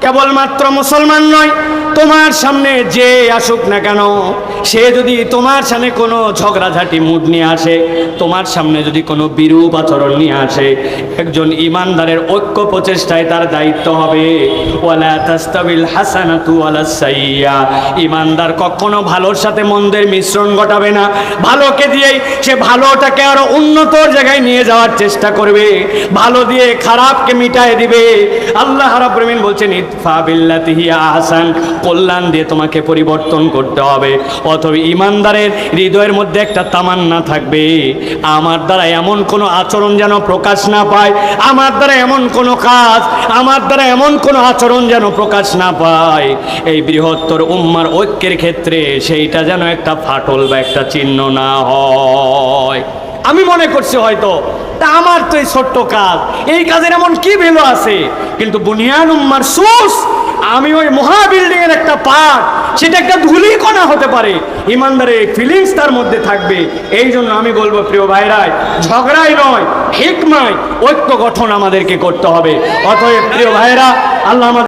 কেবলমাত্র মুসলমান নয়, তোমার সামনে যে আসুক না কেন, সে যদি তোমার সামনে কোনো ঝগড়াঝাটি মুড নিয়ে আসে, তোমার সামনে যদি কোনো বিরূপ আচরণ নিয়ে আসে, একজন ইমানদারের ঐক্য প্রচেষ্টায় তার দায়িত্ব হবে ওয়ালা তাস্তাবিল হাসানাতু ওয়ালাস সাইয়্যা। ইমানদার কখনো ভালোর সাথে মন্দের মিশ্রণ ঘটাবে না, ভালোকে দিয়েই সে ভালোটাকে আরো উন্নত জায়গায় নিয়ে যাওয়ার চেষ্টা করবে, ভালো দিয়ে খারাপকে মিটায় দিবে। আল্লাহ রাব্বুল আলামিন বলছেন ইদফা বিল্লাতি হিয়া আহসান, কল্যাণ দিয়ে তোমাকে পরিবর্তন করতে হবে। অথবা ইমানদারের হৃদয়ের মধ্যে একটা তামান্না থাকবে, আমার দ্বারা এমন কোনো আচরণ যেন প্রকাশ না পায়, আমার দ্বারা এমন কোনো কাজ, আমার দ্বারা এমন কোনো আচরণ যেন প্রকাশ না পায়, এই বৃহত্তর উম্মার ঐক্যের ক্ষেত্রে সেইটা যেন একটা ফাটল বা একটা চিহ্ন না হয়। আমি মনে করছি হয়তো তা আমার তো এই ছোট্ট কাজ, এই কাজের এমন কি ভ্যালু আছে, কিন্তু বুনিয়ান উম্মার সুস, আমি ওই মহা বিল্ডিং এর একটা পার্ট, সেটা একটা ধূলিকণা হতে পারে, ইমানদারের ফিলিংস তার মধ্যে থাকবে। এই জন্য আমি বলবো প্রিয় ভাইরাই, ঝগড়াই নয় হিকমায় ঐক্য গঠন আমাদেরকে করতে হবে। অতএব প্রিয় ভাইরা, আল্লাহ